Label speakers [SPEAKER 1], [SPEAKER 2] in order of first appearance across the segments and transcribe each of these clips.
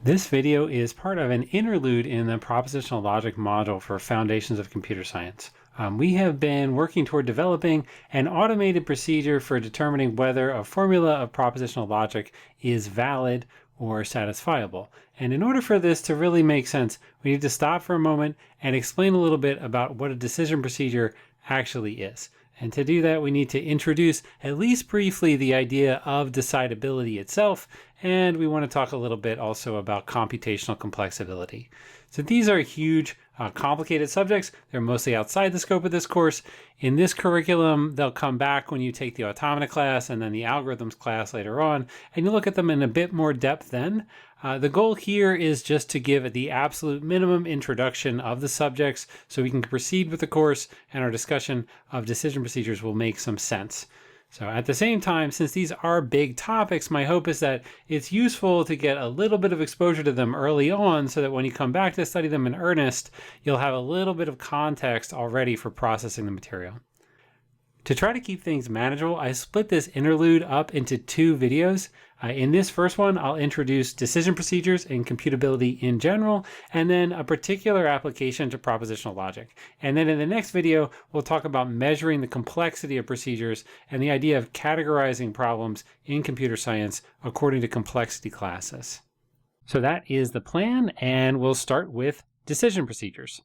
[SPEAKER 1] This video is part of an interlude in the propositional logic module for Foundations of Computer Science. We have been working toward developing an automated procedure for determining whether a formula of propositional logic is valid or satisfiable. And in order for this to really make sense, we need to stop for a moment and explain a little bit about what a decision procedure actually is. And to do that, we need to introduce, at least briefly, the idea of decidability itself, and we want to talk a little bit also about computational complexity. So these are huge, complicated subjects. They're mostly outside the scope of this course. In this curriculum, they'll come back when you take the automata class and then the algorithms class later on, and you look at them in a bit more depth then. The goal here is just to give the absolute minimum introduction of the subjects so we can proceed with the course and our discussion of decision procedures will make some sense. So at the same time, since these are big topics, my hope is that it's useful to get a little bit of exposure to them early on so that when you come back to study them in earnest, you'll have a little bit of context already for processing the material. To try to keep things manageable, I split this interlude up into two videos. In this first one, I'll introduce decision procedures and computability in general, and then a particular application to propositional logic. And then in the next video, we'll talk about measuring the complexity of procedures and the idea of categorizing problems in computer science according to complexity classes. So that is the plan, and we'll start with decision procedures.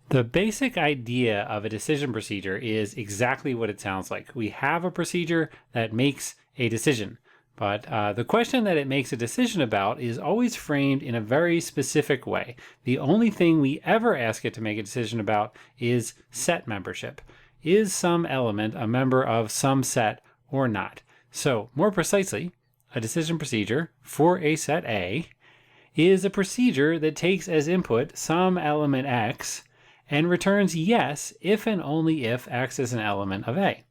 [SPEAKER 1] The basic idea of a decision procedure is exactly what it sounds like. We have a procedure that makes a decision, but the question that it makes a decision about is always framed in a very specific way. The only thing we ever ask it to make a decision about is set membership. Is some element a member of some set or not? So more precisely, a decision procedure for a set A is a procedure that takes as input some element X and returns yes if and only if X is an element of A.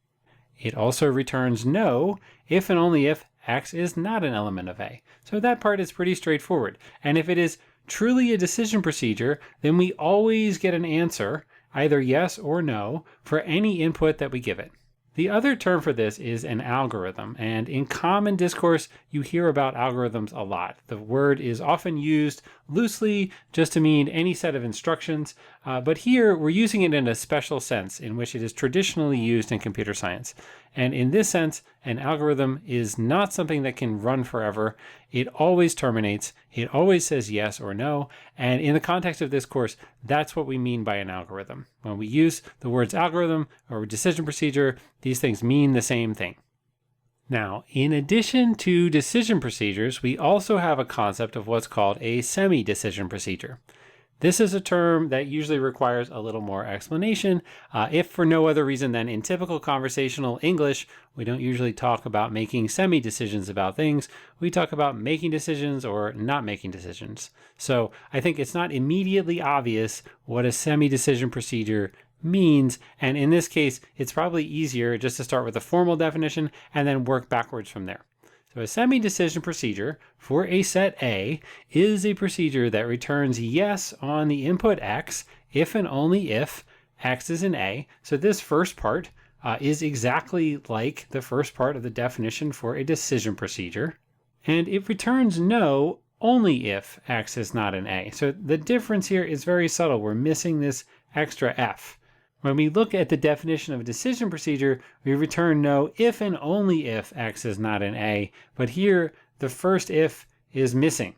[SPEAKER 1] It also returns no if and only if X is not an element of A. So that part is pretty straightforward. And if it is truly a decision procedure, then we always get an answer, either yes or no, for any input that we give it. The other term for this is an algorithm, and in common discourse, you hear about algorithms a lot. The word is often used loosely just to mean any set of instructions, but here we're using it in a special sense in which it is traditionally used in computer science. And in this sense, an algorithm is not something that can run forever. It always terminates, it always says yes or no, and in the context of this course, that's what we mean by an algorithm. When we use the words algorithm or decision procedure, these things mean the same thing. Now, in addition to decision procedures, we also have a concept of what's called a semi-decision procedure. This is a term that usually requires a little more explanation, if for no other reason than in typical conversational English, we don't usually talk about making semi-decisions about things. We talk about making decisions or not making decisions. So I think it's not immediately obvious what a semi-decision procedure means, and in this case, it's probably easier just to start with a formal definition and then work backwards from there. So a semi-decision procedure for a set A is a procedure that returns yes on the input X if and only if X is an A. So this first part is exactly like the first part of the definition for a decision procedure. And it returns no only if X is not an A. So the difference here is very subtle. We're missing this extra F. When we look at the definition of a decision procedure, we return no if and only if X is not an A, but here the first if is missing.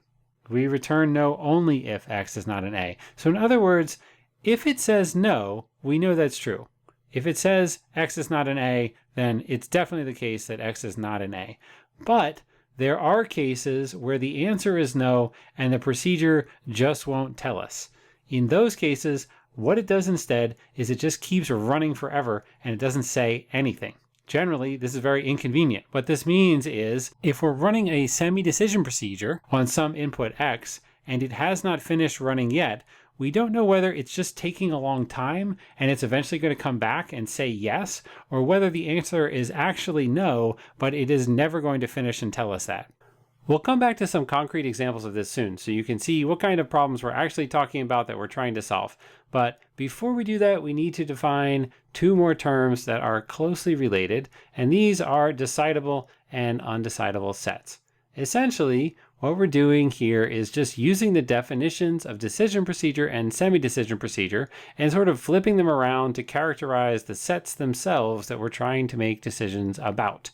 [SPEAKER 1] We return no only if X is not an A. So in other words, if it says no, we know that's true. If it says X is not an A, then it's definitely the case that X is not an A. But there are cases where the answer is no and the procedure just won't tell us. In those cases, what it does instead is it just keeps running forever and it doesn't say anything. Generally, this is very inconvenient. What this means is if we're running a semi-decision procedure on some input X and it has not finished running yet, we don't know whether it's just taking a long time and it's eventually going to come back and say yes, or whether the answer is actually no, but it is never going to finish and tell us that. We'll come back to some concrete examples of this soon, so you can see what kind of problems we're actually talking about that we're trying to solve. But before we do that, we need to define two more terms that are closely related, and these are decidable and undecidable sets. Essentially, what we're doing here is just using the definitions of decision procedure and semi-decision procedure and sort of flipping them around to characterize the sets themselves that we're trying to make decisions about.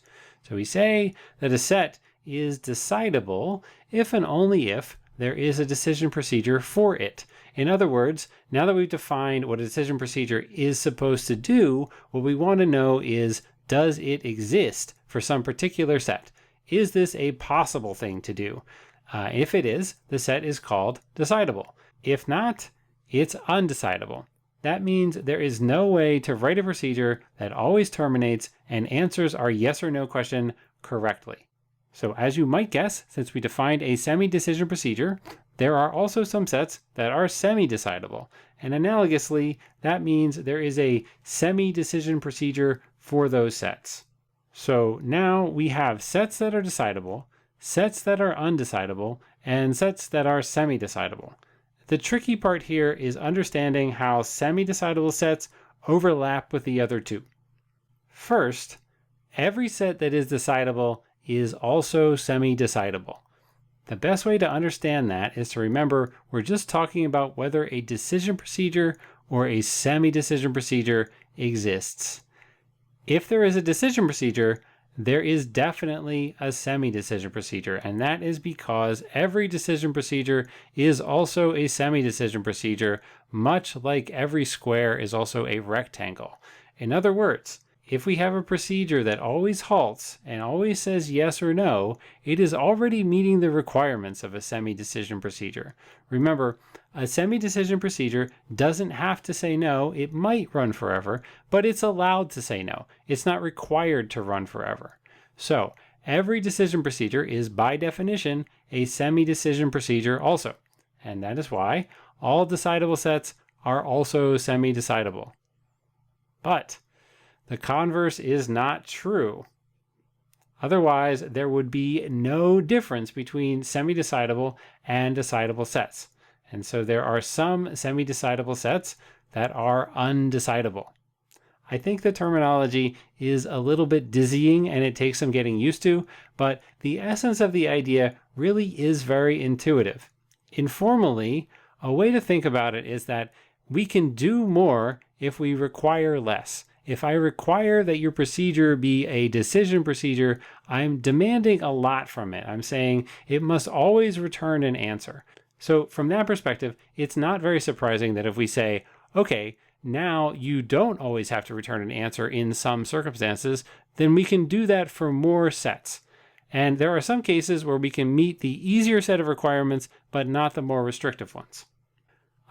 [SPEAKER 1] So we say that a set is decidable if and only if there is a decision procedure for it. In other words, now that we've defined what a decision procedure is supposed to do, what we want to know is, does it exist for some particular set? Is this a possible thing to do? If it is, the set is called decidable. If not, it's undecidable. That means there is no way to write a procedure that always terminates and answers our yes or no question correctly. So as you might guess, since we defined a semi-decision procedure, there are also some sets that are semi-decidable. And analogously, that means there is a semi-decision procedure for those sets. So now we have sets that are decidable, sets that are undecidable, and sets that are semi-decidable. The tricky part here is understanding how semi-decidable sets overlap with the other two. First, every set that is decidable is also semi-decidable. The best way to understand that is to remember we're just talking about whether a decision procedure or a semi-decision procedure exists. If there is a decision procedure, there is definitely a semi-decision procedure, and that is because every decision procedure is also a semi-decision procedure, much like every square is also a rectangle. In other words, if we have a procedure that always halts and always says yes or no, it is already meeting the requirements of a semi-decision procedure. Remember, a semi-decision procedure doesn't have to say no. It might run forever, but it's allowed to say no. It's not required to run forever. So every decision procedure is by definition a semi-decision procedure also. And that is why all decidable sets are also semi-decidable. But the converse is not true. Otherwise, there would be no difference between semi-decidable and decidable sets. And so there are some semi-decidable sets that are undecidable. I think the terminology is a little bit dizzying and it takes some getting used to, but the essence of the idea really is very intuitive. Informally, a way to think about it is that we can do more if we require less. If I require that your procedure be a decision procedure, I'm demanding a lot from it. I'm saying it must always return an answer. So from that perspective, it's not very surprising that if we say, okay, now you don't always have to return an answer in some circumstances, then we can do that for more sets. And there are some cases where we can meet the easier set of requirements, but not the more restrictive ones.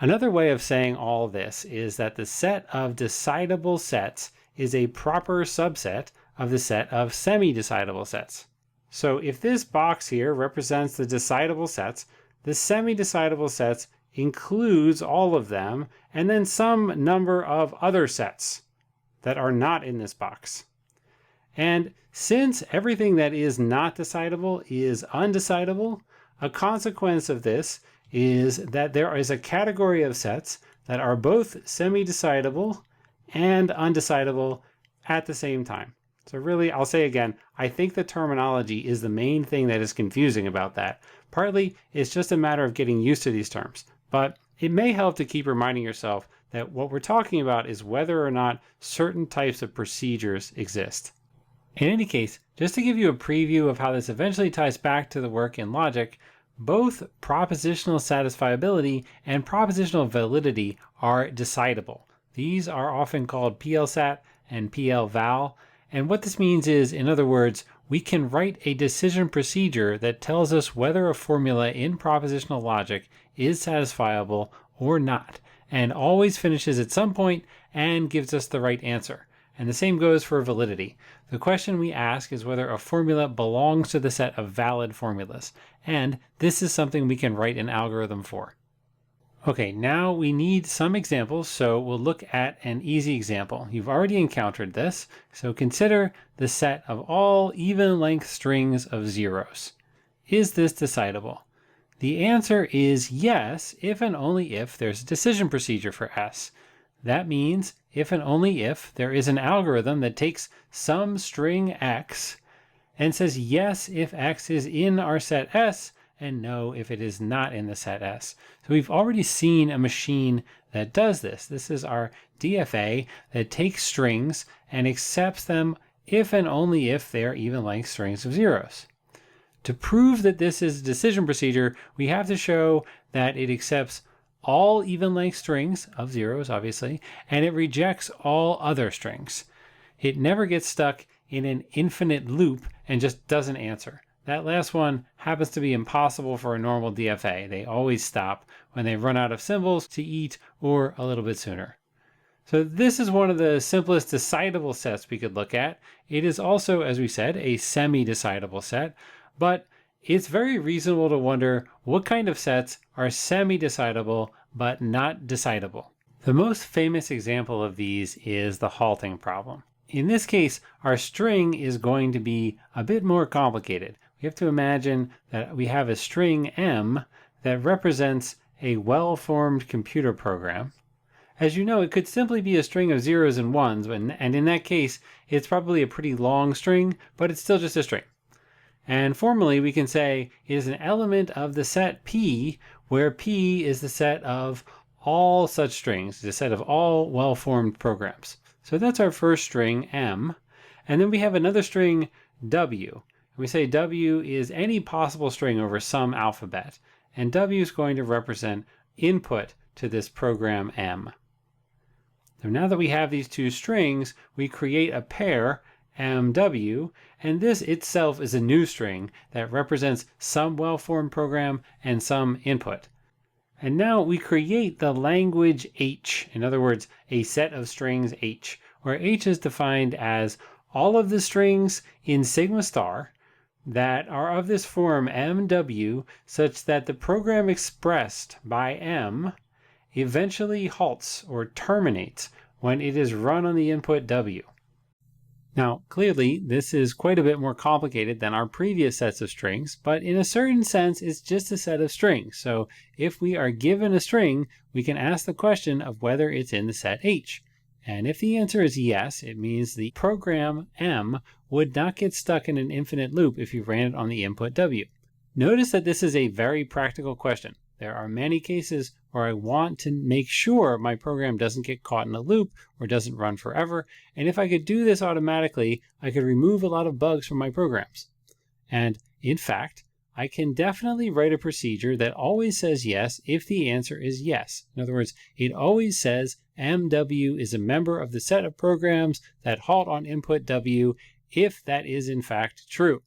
[SPEAKER 1] Another way of saying all this is that the set of decidable sets is a proper subset of the set of semi-decidable sets. So if this box here represents the decidable sets, the semi-decidable sets includes all of them and then some number of other sets that are not in this box. And since everything that is not decidable is undecidable, a consequence of this is that there is a category of sets that are both semi-decidable and undecidable at the same time. So really, I'll say again, I think the terminology is the main thing that is confusing about that. Partly, it's just a matter of getting used to these terms, but it may help to keep reminding yourself that what we're talking about is whether or not certain types of procedures exist. In any case, just to give you a preview of how this eventually ties back to the work in logic, both propositional satisfiability and propositional validity are decidable. These are often called PL-SAT and PL-VAL, and what this means is, in other words, we can write a decision procedure that tells us whether a formula in propositional logic is satisfiable or not, and always finishes at some point and gives us the right answer. And the same goes for validity. The question we ask is whether a formula belongs to the set of valid formulas, and this is something we can write an algorithm for. Okay, now we need some examples, so we'll look at an easy example. You've already encountered this, so consider the set of all even length strings of zeros. Is this decidable? The answer is yes, if and only if there's a decision procedure for S. That means if and only if there is an algorithm that takes some string x and says yes if x is in our set S, and know if it is not in the set S. So we've already seen a machine that does this. This is our DFA that takes strings and accepts them if and only if they are even length strings of zeros. To prove that this is a decision procedure, we have to show that it accepts all even length strings of zeros, obviously, and it rejects all other strings. It never gets stuck in an infinite loop and just doesn't answer. That last one happens to be impossible for a normal DFA. They always stop when they run out of symbols to eat or a little bit sooner. So this is one of the simplest decidable sets we could look at. It is also, as we said, a semi-decidable set, but it's very reasonable to wonder what kind of sets are semi-decidable but not decidable. The most famous example of these is the halting problem. In this case, our string is going to be a bit more complicated. We have to imagine that we have a string M that represents a well-formed computer program. As you know, it could simply be a string of zeros and ones, and in that case, it's probably a pretty long string, but it's still just a string. And formally, we can say it is an element of the set P, where P is the set of all such strings, the set of all well-formed programs. So that's our first string, M. And then we have another string, W. We say W is any possible string over some alphabet. And W is going to represent input to this program M. So now that we have these two strings, we create a pair, MW, and this itself is a new string that represents some well-formed program and some input. And now we create the language H, in other words, a set of strings H, where H is defined as all of the strings in sigma star that are of this form MW such that the program expressed by M eventually halts or terminates when it is run on the input W. Now, clearly, this is quite a bit more complicated than our previous sets of strings, but in a certain sense, it's just a set of strings. So if we are given a string, we can ask the question of whether it's in the set H. And if the answer is yes, it means the program M would not get stuck in an infinite loop if you ran it on the input W. Notice that this is a very practical question. There are many cases where I want to make sure my program doesn't get caught in a loop or doesn't run forever. And if I could do this automatically, I could remove a lot of bugs from my programs. And in fact, I can definitely write a procedure that always says yes if the answer is yes. In other words, it always says MW is a member of the set of programs that halt on input W if that is in fact true.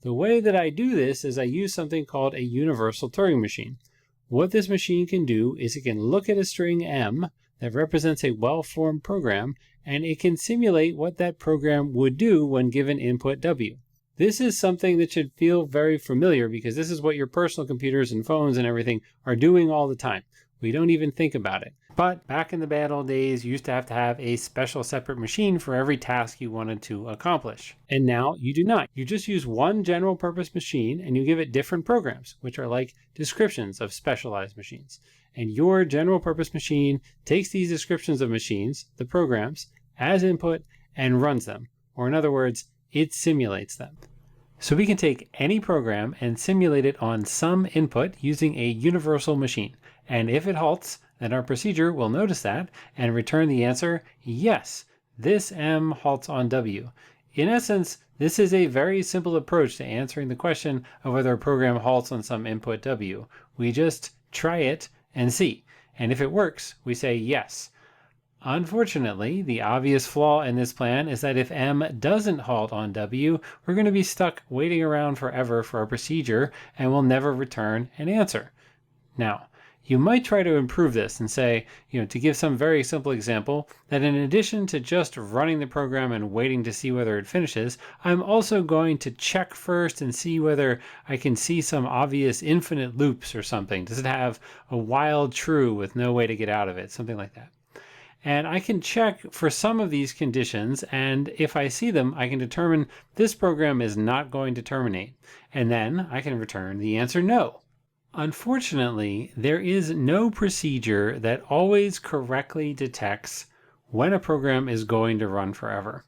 [SPEAKER 1] The way that I do this is I use something called a universal Turing machine. What this machine can do is it can look at a string M that represents a well-formed program, and it can simulate what that program would do when given input W. This is something that should feel very familiar because this is what your personal computers and phones and everything are doing all the time. We don't even think about it. But back in the bad old days, you used to have a special separate machine for every task you wanted to accomplish. And now you do not. You just use one general purpose machine and you give it different programs, which are like descriptions of specialized machines. And your general purpose machine takes these descriptions of machines, the programs, as input and runs them. Or in other words, it simulates them. So we can take any program and simulate it on some input using a universal machine. And if it halts, then our procedure will notice that and return the answer, yes, this M halts on W. In essence, this is a very simple approach to answering the question of whether a program halts on some input W. We just try it and see. And if it works, we say yes. Unfortunately, the obvious flaw in this plan is that if M doesn't halt on W, we're going to be stuck waiting around forever for our procedure and we'll never return an answer. Now, you might try to improve this and say, to give some very simple example, that in addition to just running the program and waiting to see whether it finishes, I'm also going to check first and see whether I can see some obvious infinite loops or something. Does it have a wild true with no way to get out of it? Something like that. And I can check for some of these conditions, and if I see them, I can determine this program is not going to terminate. And then I can return the answer no. Unfortunately, there is no procedure that always correctly detects when a program is going to run forever.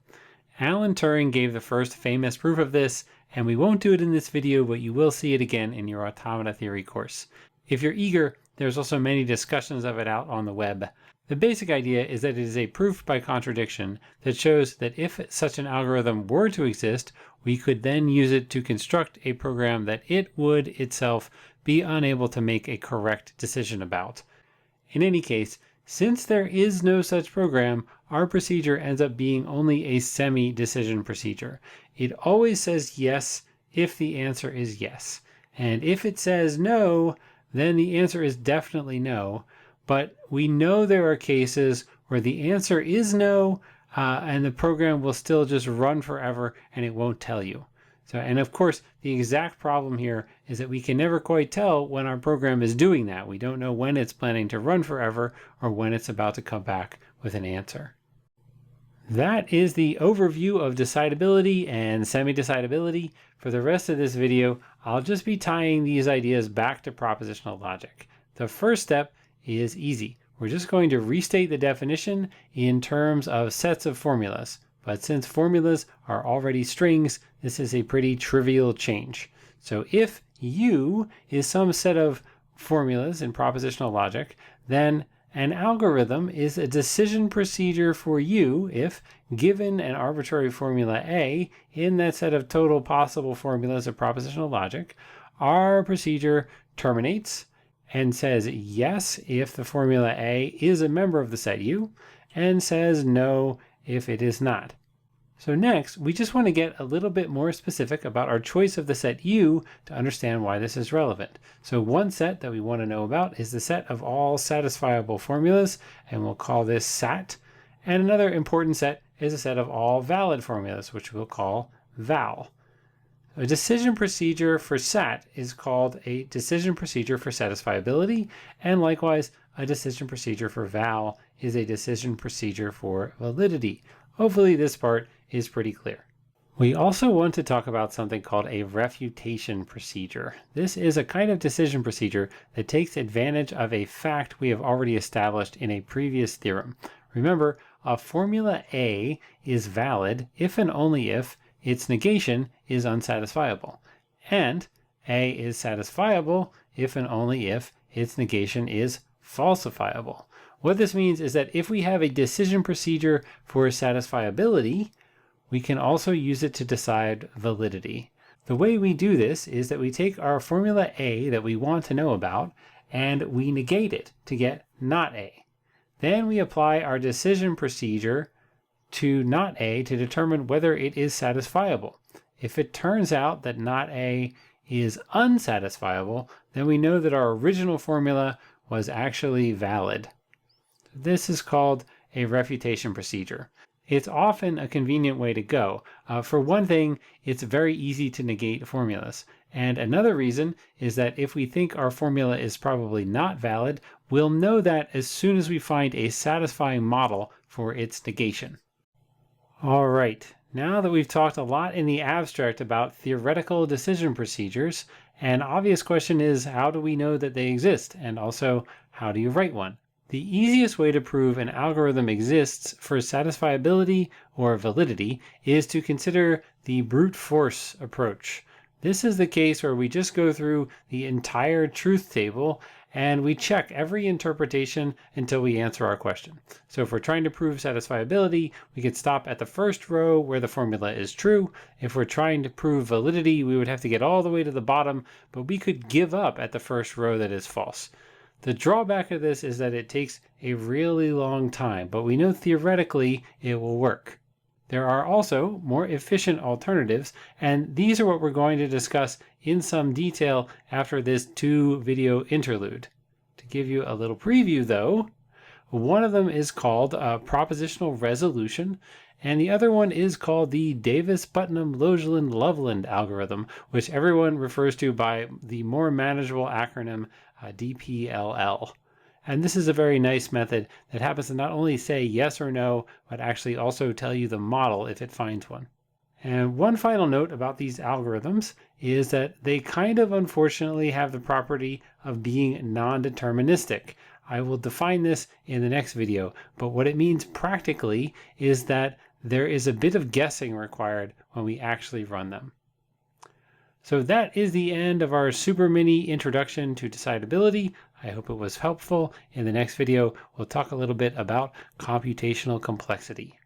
[SPEAKER 1] Alan Turing gave the first famous proof of this, and we won't do it in this video, but you will see it again in your automata theory course. If you're eager, there's also many discussions of it out on the web. The basic idea is that it is a proof by contradiction that shows that if such an algorithm were to exist, we could then use it to construct a program that it would itself be unable to make a correct decision about. In any case, since there is no such program, our procedure ends up being only a semi-decision procedure. It always says yes if the answer is yes. And if it says no, then the answer is definitely no. But we know there are cases where the answer is no, and the program will still just run forever and it won't tell you. And of course, the exact problem here is that we can never quite tell when our program is doing that. We don't know when it's planning to run forever or when it's about to come back with an answer. That is the overview of decidability and semi-decidability. For the rest of this video, I'll just be tying these ideas back to propositional logic. The first step is easy. We're just going to restate the definition in terms of sets of formulas. But since formulas are already strings, this is a pretty trivial change. So if U is some set of formulas in propositional logic, then an algorithm is a decision procedure for U if, given an arbitrary formula A in that set of total possible formulas of propositional logic, our procedure terminates and says yes if the formula A is a member of the set U, and says no if it is not. So next, we just want to get a little bit more specific about our choice of the set U to understand why this is relevant. So one set that we want to know about is the set of all satisfiable formulas, and we'll call this SAT. And another important set is a set of all valid formulas, which we'll call VAL. A decision procedure for SAT is called a decision procedure for satisfiability, and likewise, a decision procedure for VAL is a decision procedure for validity. Hopefully this part is pretty clear. We also want to talk about something called a refutation procedure. This is a kind of decision procedure that takes advantage of a fact we have already established in a previous theorem. Remember, a formula A is valid if and only if its negation is unsatisfiable, and A is satisfiable if and only if its negation is falsifiable. What this means is that if we have a decision procedure for satisfiability, we can also use it to decide validity. The way we do this is that we take our formula A that we want to know about and we negate it to get not A. Then we apply our decision procedure to not A to determine whether it is satisfiable. If it turns out that not A is unsatisfiable, then we know that our original formula was actually valid. This is called a refutation procedure. It's often a convenient way to go. For one thing, it's very easy to negate formulas. And another reason is that if we think our formula is probably not valid, we'll know that as soon as we find a satisfying model for its negation. All right, now that we've talked a lot in the abstract about theoretical decision procedures, an obvious question is, how do we know that they exist? And also, how do you write one? The easiest way to prove an algorithm exists for satisfiability or validity is to consider the brute force approach. This is the case where we just go through the entire truth table and we check every interpretation until we answer our question. So if we're trying to prove satisfiability, we could stop at the first row where the formula is true. If we're trying to prove validity, we would have to get all the way to the bottom, but we could give up at the first row that is false. The drawback of this is that it takes a really long time, but we know theoretically it will work. There are also more efficient alternatives, and these are what we're going to discuss in some detail after this 2-video interlude. To give you a little preview though, one of them is called propositional resolution, and the other one is called the Davis-Putnam-Loveland algorithm, which everyone refers to by the more manageable acronym DPLL. And this is a very nice method that happens to not only say yes or no, but actually also tell you the model if it finds one. And one final note about these algorithms is that they kind of unfortunately have the property of being non-deterministic. I will define this in the next video, but what it means practically is that there is a bit of guessing required when we actually run them. So that is the end of our super mini introduction to decidability. I hope it was helpful. In the next video, we'll talk a little bit about computational complexity.